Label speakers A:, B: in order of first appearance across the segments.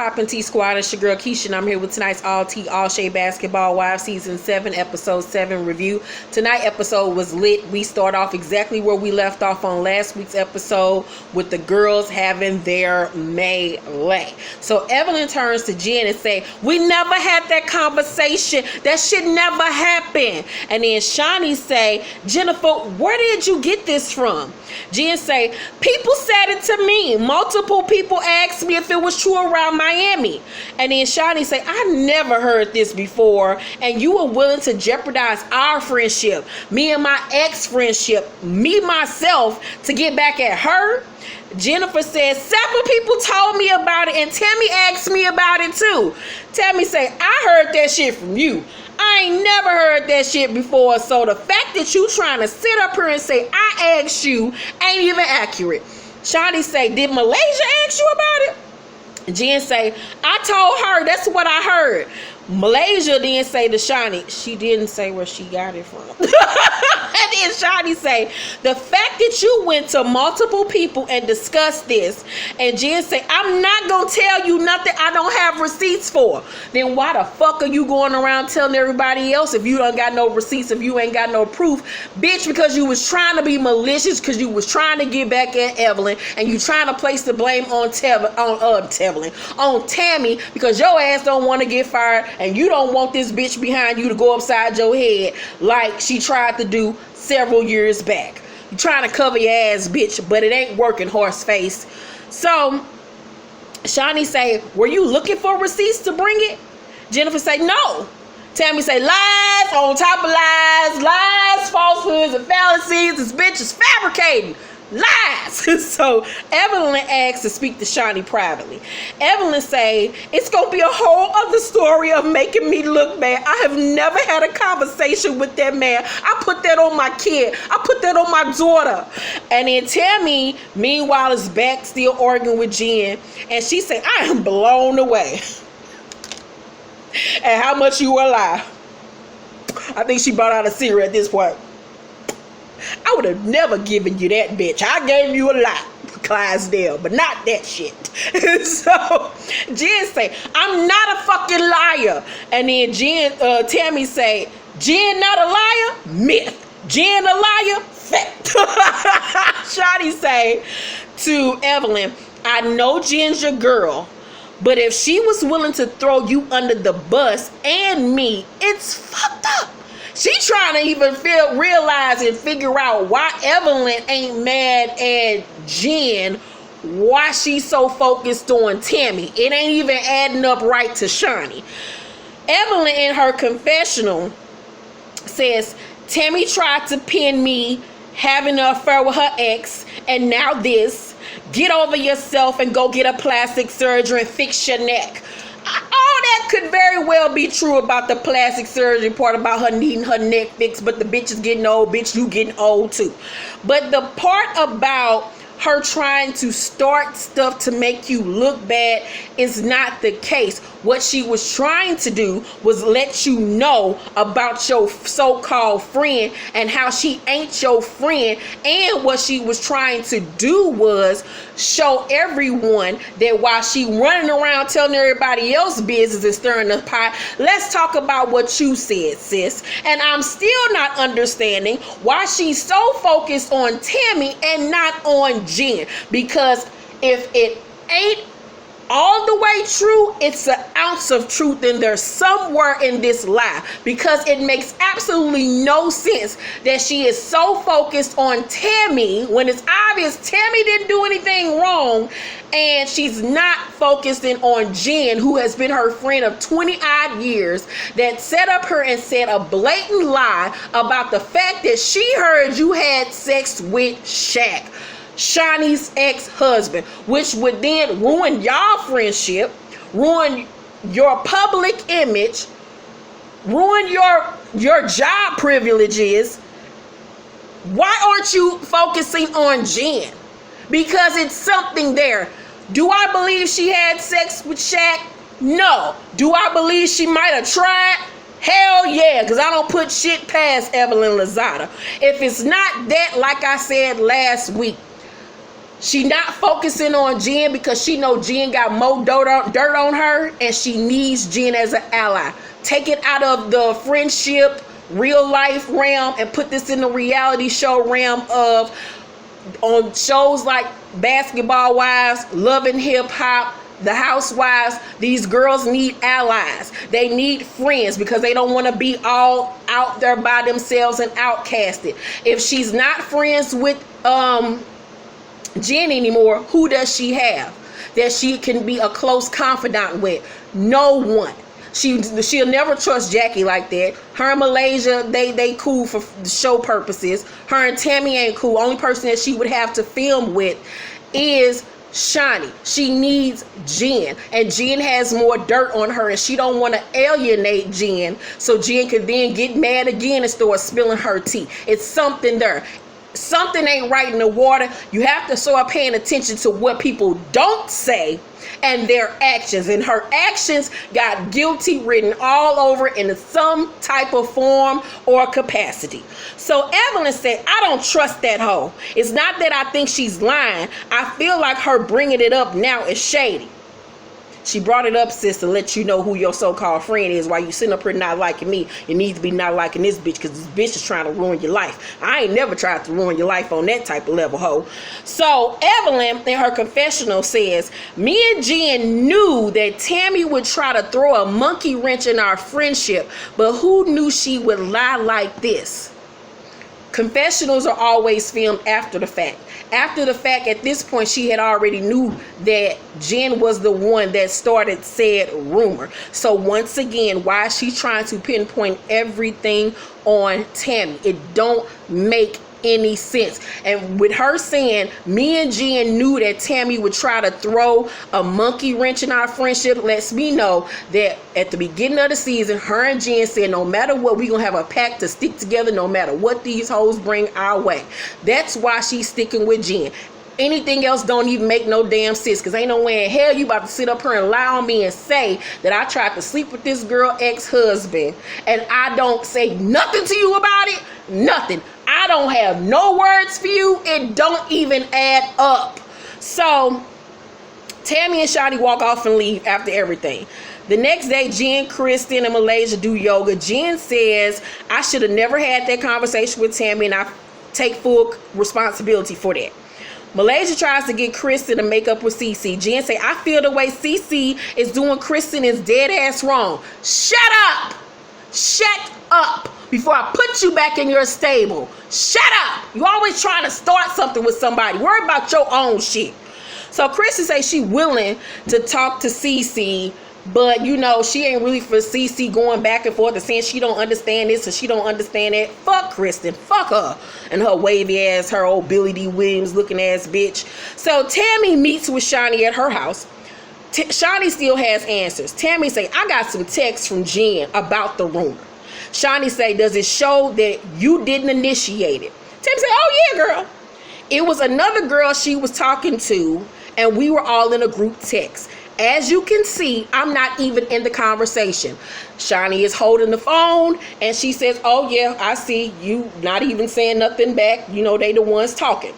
A: poppin' T Squad? It's your girl Keisha, and I'm here with tonight's All T All Shade Basketball Wives Season 7, Episode 7 review. Tonight's episode was lit. We start off exactly where we left off on last week's episode with the girls having their melee. So Evelyn turns to Jen and say, "We never had that conversation. That shit never happened." And then Shawnee say, "Jennifer, where did you get this from?" Jen say, "People said it to me. Multiple people asked me if it was true around Miami." And then Shawnee say, "I never heard this before, and you were willing to jeopardize our friendship, me and my ex friendship, me myself, to get back at her?" Jennifer says, "Several people told me about it, and Tammy asked me about it too." Tammy say, "I heard that shit from you. I ain't never heard that shit before, so the fact that you trying to sit up here and say I asked you ain't even accurate." Shawnee say, "Did Malaysia ask you about it?" Jen say, "I told her, that's what I heard." Malaysia then say to Shawnee, "She didn't say where she got it from." And then Shawnee say, "The fact that you went to multiple people and discussed this," and Jen say, "I'm not gonna tell you nothing I don't have receipts for." Then why the fuck are you going around telling everybody else if you don't got no receipts, if you ain't got no proof? Bitch, because you was trying to be malicious, because you was trying to get back at Evelyn, and you trying to place the blame on Tammy, because your ass don't want to get fired, and you don't want this bitch behind you to go upside your head like she tried to do several years back. You trying to cover your ass, bitch, but it ain't working, horse face. So Shawnee say, "Were you looking for receipts to bring it?" Jennifer say, "No." Tammy say, "Lies on top of lies, falsehoods and fallacies. This bitch is fabricating lies." So Evelyn asks to speak to Shawnee privately. Evelyn say, "It's gonna be a whole other story of making me look bad. I have never had a conversation with that man. I put that on my kid. I put that on my daughter." And then Tammy, meanwhile, is back still arguing with Jen, and she say, "I am blown away at how much you lie." I think she brought out a cigarette at this point. "I would have never given you that, bitch. I gave you a lot, Clydesdale, but not that shit." So Jen say, "I'm not a fucking liar." And then Tammy say, "Jen not a liar? Myth. Jen a liar? Fact." Shawnee say to Evelyn, "I know Jen's your girl, but if she was willing to throw you under the bus and me, it's fucked up." She trying to even realize and figure out why Evelyn ain't mad at Jen, why she's so focused on Tammy. It ain't even adding up right to Shawnee. Evelyn in her confessional says, "Tammy tried to pin me having an affair with her ex, and now this. Get over yourself and go get a plastic surgery and fix your neck." All that could very well be true about the plastic surgery part, about her needing her neck fixed, but the bitch is getting old. Bitch, you getting old too. But the part about her trying to start stuff to make you look bad is not the case. What she was trying to do was let you know about your so-called friend and how she ain't your friend. And what she was trying to do was show everyone that while she running around telling everybody else's business and stirring the pot, let's talk about what you said, sis. And I'm still not understanding why she's so focused on Tammy and not on Jen, because if it ain't all the way true, it's an ounce of truth in there somewhere in this lie, because it makes absolutely no sense that she is so focused on Tammy when it's obvious Tammy didn't do anything wrong, and she's not focusing on Jen, who has been her friend of 20 odd years, that set up her and said a blatant lie about the fact that she heard you had sex with Shaq, Shawnee's ex-husband, which would then ruin y'all friendship, ruin your public image, ruin your job privileges. Why aren't you focusing on Jen? Because it's something there. Do I believe she had sex with Shaq? No. Do I believe she might have tried? Hell yeah, because I don't put shit past Evelyn Lozada. If it's not that, like I said last week, She not focusing on Jen because she know Jen got more dirt on her, and she needs Jen as an ally. Take it out of the friendship, real life realm and put this in the reality show realm of on shows like Basketball Wives, Love and Hip Hop, The Housewives. These girls need allies. They need friends because they don't want to be all out there by themselves and outcasted. If she's not friends with Jen anymore, who does she have that she can be a close confidant with? No one. She'll never trust Jackie like that. Her and Malaysia, they cool for show purposes. Her and Tammy ain't cool. Only person that she would have to film with is Shani. She needs Jen, and Jen has more dirt on her, and she don't want to alienate Jen, so Jen could then get mad again and start spilling her tea. It's something there. Something ain't right in the water. You have to start paying attention to what people don't say and their actions. And her actions got guilty written all over in some type of form or capacity. So Evelyn said, I don't trust that hoe. It's not that I think she's lying. I feel like her bringing it up now is shady. She brought it up, sis, to let you know who your so-called friend is. While you sitting up here not liking me, you need to be not liking this bitch, because this bitch is trying to ruin your life. I ain't never tried to ruin your life on that type of level, ho. So Evelyn, in her confessional, says, me and Jen knew that Tammy would try to throw a monkey wrench in our friendship, but who knew she would lie like this? Confessionals are always filmed after the fact. After the fact, at this point, she had already knew that Jen was the one that started said rumor. So once again, why is she trying to pinpoint everything on Tammy? It don't make any sense. And with her saying, me and Jen knew that Tammy would try to throw a monkey wrench in our friendship, lets me know that at the beginning of the season, her and Jen said, no matter what, we gonna have a pact to stick together no matter what these hoes bring our way. That's why she's sticking with Jen. Anything else don't even make no damn sense, because ain't no way in hell you about to sit up here and lie on me and say that I tried to sleep with this girl ex-husband and I don't say nothing to you about it. Nothing. I don't have no words for you. It don't even add up. So Tammy and Shotty walk off and leave after everything. The next day, Jen, Kristen, and Malaysia do yoga. Jen says, I should have never had that conversation with Tammy, and I take full responsibility for that. Malaysia tries to get Kristen to make up with Cece. Jen say, I feel the way Cece is doing Kristen is dead ass wrong. Shut up. Shut up before I put you back in your stable. Shut up. You always trying to start something with somebody. Worry about your own shit. So Kristen say she willing to talk to Cece, but you know, she ain't really for Cece going back and forth and saying she don't understand this or she don't understand that. Fuck Kristen. Fuck her. And her wavy ass, her old Billy D. Williams looking ass bitch. So Tammy meets with Shani at her house. Shani still has answers. Tammy say, I got some texts from Jen about the rumor. Shani say, does it show that you didn't initiate it? Tammy say, oh yeah, girl. It was another girl she was talking to, and we were all in a group text. As you can see, I'm not even in the conversation. Shani is holding the phone, and she says, oh yeah, I see you not even saying nothing back. You know, they the ones talking.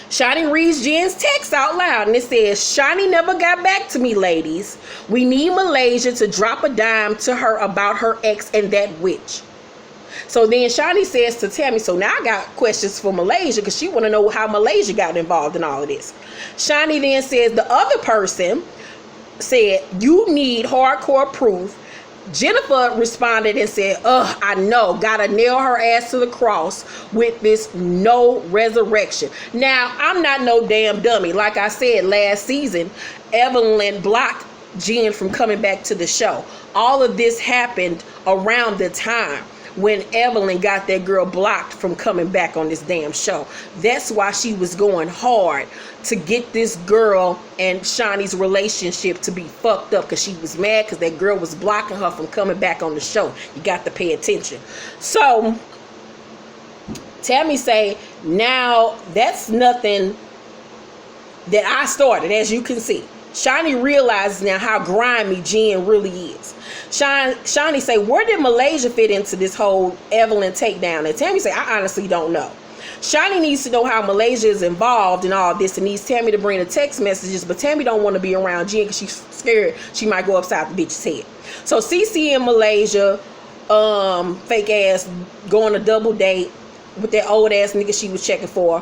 A: Shani reads Jen's text out loud, and it says, Shani never got back to me, ladies. We need Malaysia to drop a dime to her about her ex and that witch. So then Shani says to Tammy, so now I got questions for Malaysia, because she want to know how Malaysia got involved in all of this. Shani then says the other person said, you need hardcore proof. Jennifer responded and said, I know, gotta nail her ass to the cross with this no resurrection. Now, I'm not no damn dummy. Like I said last season, Evelyn blocked Jen from coming back to the show. All of this happened around the time when Evelyn got that girl blocked from coming back on this damn show. That's why she was going hard to get this girl and Shani's relationship to be fucked up, because she was mad because that girl was blocking her from coming back on the show. You got to pay attention. So Tammy say, now that's nothing that I started, as you can see. Shani realizes now how grimy Jen really is. Shani say, where did Malaysia fit into this whole Evelyn takedown? And Tammy say, I honestly don't know. Shani needs to know how Malaysia is involved in all this and needs Tammy to bring the text messages, but Tammy don't want to be around Jen because she's scared she might go upside the bitch's head. So CC and Malaysia, fake ass, go on a double date with that old ass nigga she was checking for.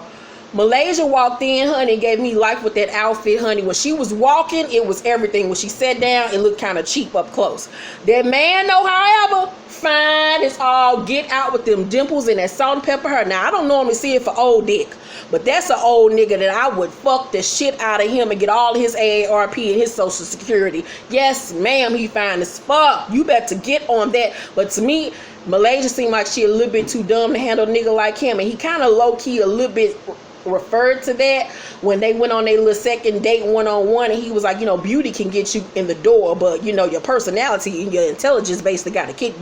A: Malaysia walked in, honey, gave me life with that outfit, honey. When she was walking, it was everything. When she sat down, it looked kind of cheap up close. That man, though, however, fine as all get out with them dimples and that salt and pepper hair. Now, I don't normally see it for old dick, but that's an old nigga that I would fuck the shit out of him and get all his AARP and his social security. Yes, ma'am, he fine as fuck. You better get on that. But to me, Malaysia seemed like she a little bit too dumb to handle a nigga like him, and he kind of low-key a little bit referred to that when they went on their little second date one-on-one, and he was like, you know, beauty can get you in the door, but you know, your personality and your intelligence basically got to keep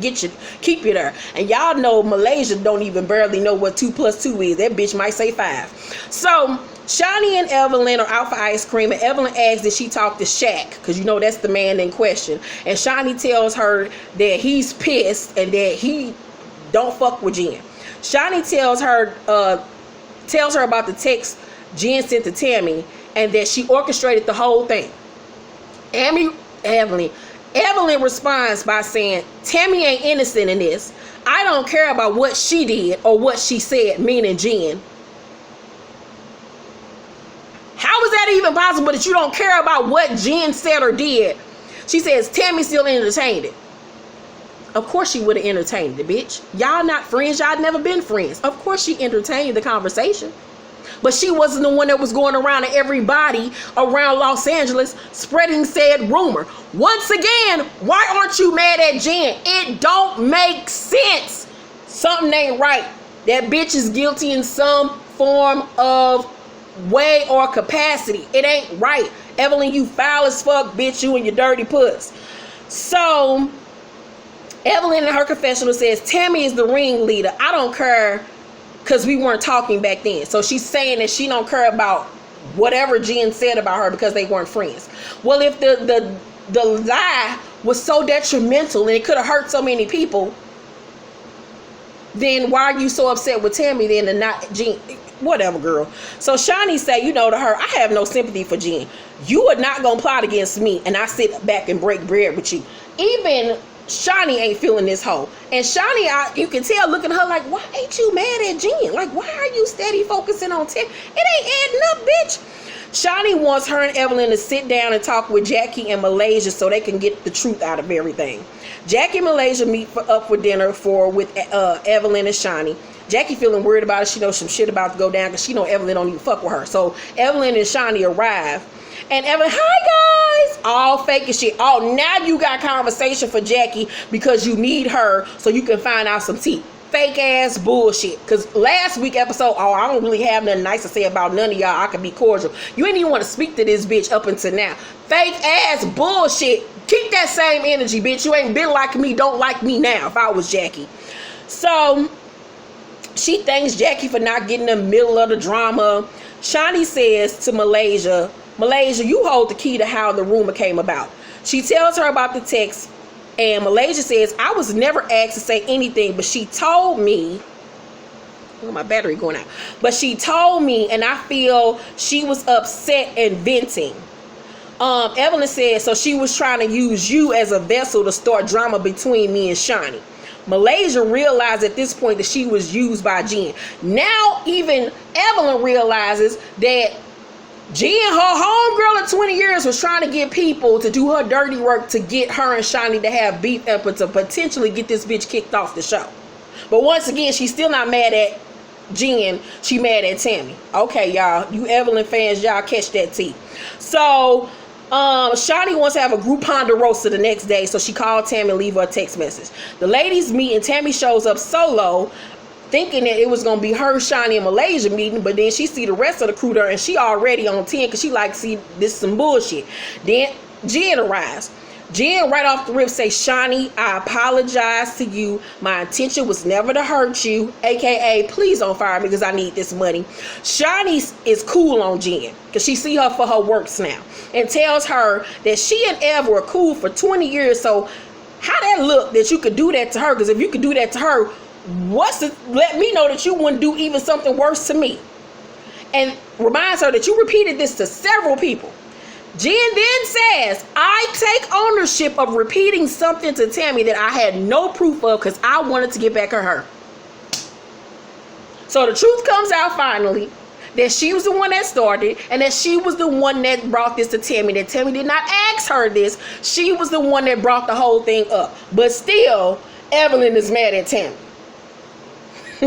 A: you there. And y'all know Malaysia don't even barely know what 2 + 2 is. That bitch might say 5. So Shani and Evelyn are out for ice cream, and Evelyn asks that she talk to Shaq, because you know that's the man in question. And Shani tells her that he's pissed and that he don't fuck with Jen. Shani tells her about the text Jen sent to Tammy and that she orchestrated the whole thing. Evelyn responds by saying, Tammy ain't innocent in this. I don't care about what she did or what she said, meaning Jen. How is that even possible that you don't care about what Jen said or did? She says Tammy still entertained it. Of course she would have entertained the bitch. Y'all not friends. Y'all never been friends. Of course she entertained the conversation. But she wasn't the one that was going around to everybody around Los Angeles spreading said rumor. Once again, why aren't you mad at Jen? It don't make sense. Something ain't right. That bitch is guilty in some form of way or capacity. It ain't right. Evelyn, you foul as fuck, bitch, you and your dirty puss. So Evelyn in her confessional says Tammy is the ringleader. I don't care because we weren't talking back then. So she's saying that she don't care about whatever Jen said about her because they weren't friends. Well, if the lie was so detrimental and it could have hurt so many people, then why are you so upset with Tammy then and not Jen? Whatever, girl. So Shani say, you know, to her, I have no sympathy for Jen. You are not gonna plot against me and I sit back and break bread with you. Even Shani ain't feeling this hoe. And Shani, you can tell looking at her like, why ain't you mad at Jen? Like, why are you steady focusing on Tim? It ain't adding up, bitch. Shani wants her and Evelyn to sit down and talk with Jackie and Malaysia so they can get the truth out of everything. Jackie and Malaysia meet up for dinner with Evelyn and Shani. Jackie feeling worried about it. She knows some shit about to go down because she know Evelyn don't even fuck with her. So Evelyn and Shani arrive. And Evelyn, hi guys, all fake as shit. Oh, now you got conversation for Jackie because you need her so you can find out some tea. Fake ass bullshit. Because last week episode, oh, I don't really have nothing nice to say about none of y'all. I can be cordial. You ain't even want to speak to this bitch up until now. Fake ass bullshit. Keep that same energy, bitch. You ain't been like me. Don't like me now if I was Jackie. So she thanks Jackie for not getting in the middle of the drama. Shani says to Malaysia, you hold the key to how the rumor came about. She tells her about the text, and Malaysia says, I was never asked to say anything, but she told me, oh, my battery going out, but she told me, and I feel she was upset and venting. Evelyn says, so she was trying to use you as a vessel to start drama between me and Shani. Malaysia realized at this point that she was used by Jen. Now even Evelyn realizes that Jen, her homegirl of 20 years, was trying to get people to do her dirty work to get her and Shani to have beef and to potentially get this bitch kicked off the show. But once again, she's still not mad at Jen. She mad at Tammy. Okay, y'all. You Evelyn fans, y'all catch that tea. So Shani wants to have a group Ponderosa the next day, so she called Tammy and leave her a text message. The ladies meet and Tammy shows up solo, thinking that it was going to be her, Shani, and Malaysia meeting, but then she see the rest of the crew there and she already on 10 because she like to see this some bullshit. Then Jen arrives. Jen right off the rip say, Shani, I apologize to you. My intention was never to hurt you, aka please don't fire me because I need this money. Shani is cool on Jen because she see her for her works now and tells her that she and Ev were cool for 20 years. So how that look that you could do that to her? Because if you could do that to her, let me know that you wouldn't do even something worse to me. And reminds her that you repeated this to several people. Jen then says, I take ownership of repeating something to Tammy that I had no proof of because I wanted to get back at her. So the truth comes out finally that she was the one that started and that she was the one that brought this to Tammy. That Tammy did not ask her this. She was the one that brought the whole thing up. But still, Evelyn is mad at Tammy.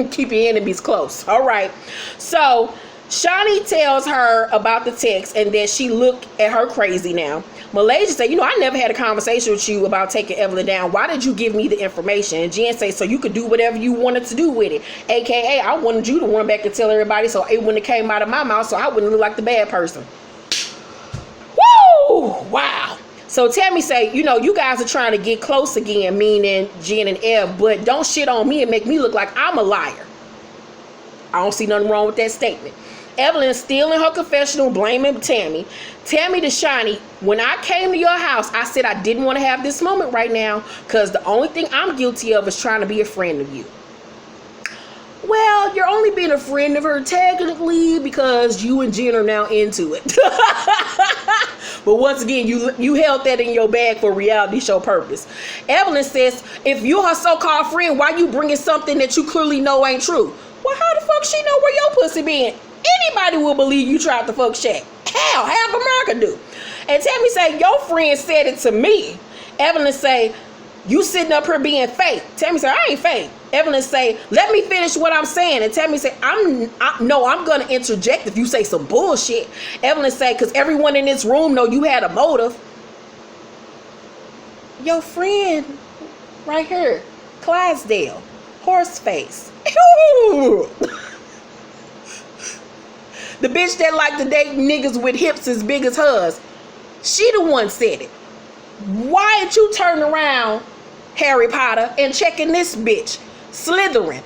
A: Keep your enemies close. All right. So Shani tells her about the text and that she looked at her crazy now. Malaysia said, I never had a conversation with you about taking Evelyn down. Why did you give me the information? And Jen says, so you could do whatever you wanted to do with it. AKA, I wanted you to run back and tell everybody so it wouldn't have came out of my mouth so I wouldn't look like the bad person. Woo! Wow. So Tammy say, you guys are trying to get close again, meaning Jen and Ev, but don't shit on me and make me look like I'm a liar. I don't see nothing wrong with that statement. Evelyn still in her confessional blaming Tammy. Tammy to Shani, when I came to your house, I said I didn't want to have this moment right now because the only thing I'm guilty of is trying to be a friend of you. Well, you're only being a friend of her technically because you and Jen are now into it. But once again, you held that in your bag for reality show purpose. Evelyn says, if you're her so-called friend, why you bringing something that you clearly know ain't true? Well, how the fuck she know where your pussy been? Anybody will believe you tried to fuck Shaq. Hell, half America do. And Tammy say, your friend said it to me. Evelyn say, you sitting up here being fake. Tammy say, I ain't fake. Evelyn say, let me finish what I'm saying. And Tammy say, I'm going to interject if you say some bullshit. Evelyn say, because everyone in this room know you had a motive. Your friend right here, Clydesdale, Horseface. The bitch that like to date niggas with hips as big as hers. She the one said it. Why did you turn around, Harry Potter, and checking this bitch? Slytherin.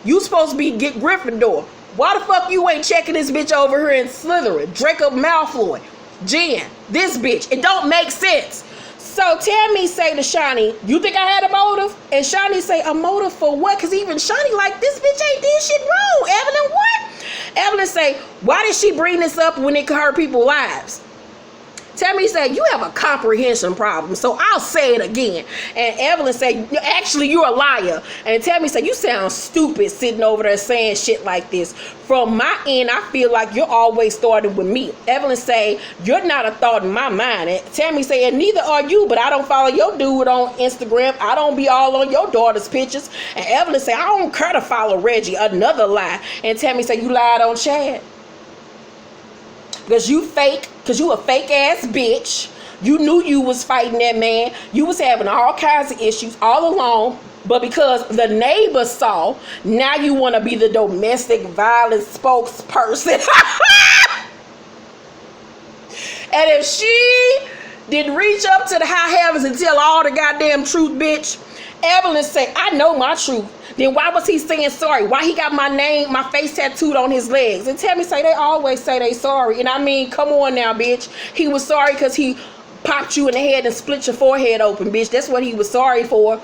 A: You supposed to be get Gryffindor. Why the fuck you ain't checking this bitch over here in Slytherin? Draco Malfoy. Jen. This bitch. It don't make sense. So Tammy say to Shani, you think I had a motive? And Shani say, a motive for what? Because even Shani like, this bitch ain't did shit wrong. Evelyn, what? Evelyn say, why did she bring this up when it could hurt people's lives? Tammy said, you have a comprehension problem, so I'll say it again. And Evelyn said, actually, you're a liar. And Tammy said, you sound stupid sitting over there saying shit like this. From my end, I feel like you're always starting with me. Evelyn say, you're not a thought in my mind. And Tammy say, and neither are you, but I don't follow your dude on Instagram. I don't be all on your daughter's pictures. And Evelyn say, I don't care to follow Reggie. Another lie. And Tammy say, you lied on Chad. Because you a fake ass bitch. You knew you was fighting that man. You was having all kinds of issues all along. But because the neighbor saw, now you want to be the domestic violence spokesperson. And if she didn't reach up to the high heavens and tell all the goddamn truth, bitch, Evelyn say, I know my truth. Then why was he saying sorry? Why he got my name, my face tattooed on his legs? And Tammy say, they always say they sorry. And I mean, come on now, bitch. He was sorry because he popped you in the head and split your forehead open, bitch. That's what he was sorry for.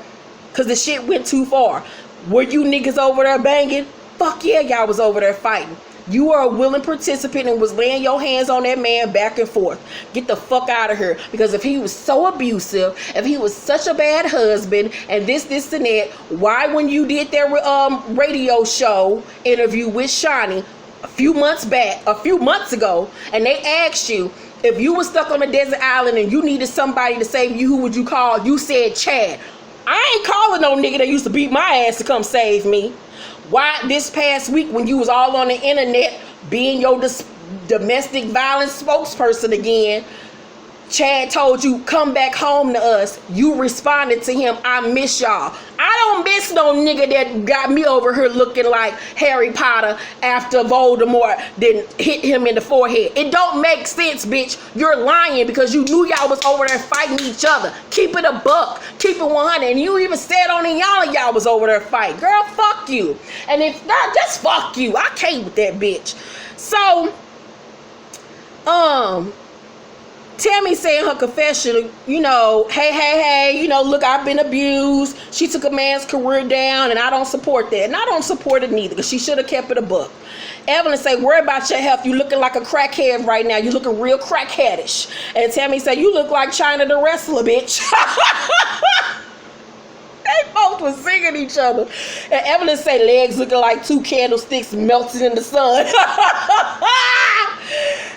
A: Because the shit went too far. Were you niggas over there banging? Fuck yeah, y'all was over there fighting. You were a willing participant and was laying your hands on that man back and forth. Get the fuck out of here. Because if he was so abusive, if he was such a bad husband, and this, and that, why when you did their radio show interview with Shani a few months ago, and they asked you, if you were stuck on a desert island and you needed somebody to save you, who would you call? You said Chad. I ain't calling no nigga that used to beat my ass to come save me. Why this past week when you was all on the internet being your domestic violence spokesperson again, Chad told you come back home to us. You responded to him, I miss y'all. I don't miss no nigga that got me over here looking like Harry Potter after Voldemort then hit him in the forehead. It don't make sense, bitch. You're lying because you knew y'all was over there fighting each other. Keep it a buck. Keep it 100. And you even said on the y'all was over there fighting. Girl, fuck you. And if not, just fuck you. I can't with that bitch. So, Tammy said in her confession, you know, hey, you know, look, I've been abused. She took a man's career down, and I don't support that. And I don't support it neither, because she should have kept it a buck. Evelyn say, worry about your health. You looking like a crackhead right now. You looking real crackheadish. And Tammy said, you look like China the wrestler, bitch. They both was singing each other. And Evelyn say, legs looking like two candlesticks melted in the sun.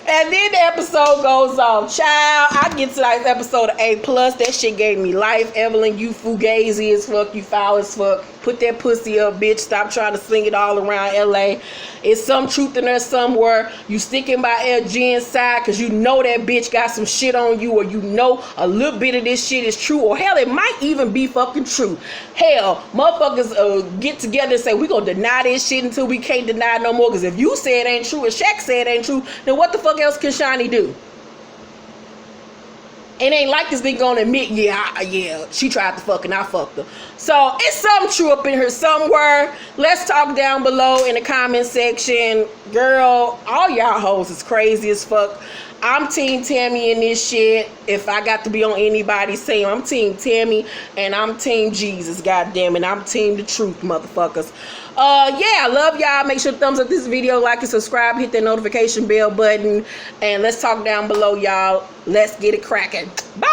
A: And then the episode goes off. Child, I get to that episode of A+. That shit gave me life. Evelyn, you fugazi as fuck. You foul as fuck. Put that pussy up, bitch. Stop trying to sling it all around LA. It's some truth in there somewhere. You sticking by Jen's side because you know that bitch got some shit on you, or you know a little bit of this shit is true, or hell, it might even be fucking true. Hell, motherfuckers get together and say, we gonna deny this shit until we can't deny no more, because if you say it ain't true and Shaq said it ain't true, then what the fuck else can Shani do? It ain't like this nigga gonna admit, yeah, she tried to fuck and I fucked her. So it's something true up in here somewhere. Let's talk down below in the comment section. Girl, all y'all hoes is crazy as fuck. I'm Team Tammy in this shit. If I got to be on anybody's team, I'm Team Tammy, and I'm Team Jesus, goddamn it. I'm Team the Truth, motherfuckers. Yeah, I love y'all. Make sure to thumbs up this video, like and subscribe, hit that notification bell button, and let's talk down below, y'all. Let's get it cracking. Bye.